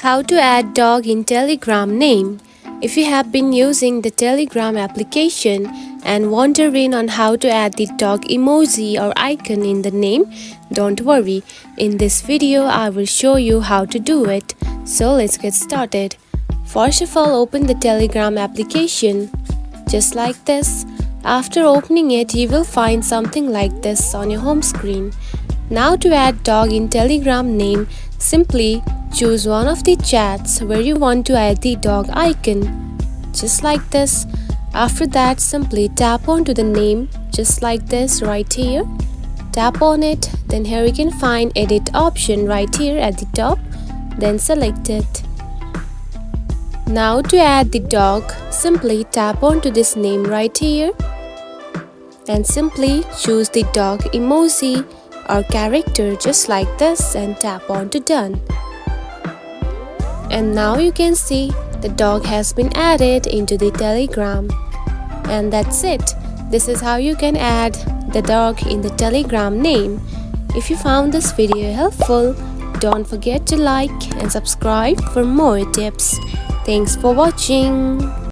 How to add dog in Telegram name. If you have been using the Telegram application and wondering on how to add the dog emoji or icon in the name, don't worry. In this video, I will show you how to do it. So let's get started. First of all, open the Telegram application. Just like this. After opening it, you will find something like this on your home screen. Now to add dog in Telegram name, simply choose one of the chats where you want to add the dog icon. Just like this. After that, simply tap onto the name just like this right here. Tap on it, then here you can find edit option right here at the top. Then select it. Now to add the dog, simply tap onto this name right here and simply choose the dog emoji or character just like this and tap on to done. And now you can see the dog has been added into the Telegram. And that's it. This is how you can add the dog in the Telegram name. If you found this video helpful, don't forget to like and subscribe for more tips. Thanks for watching.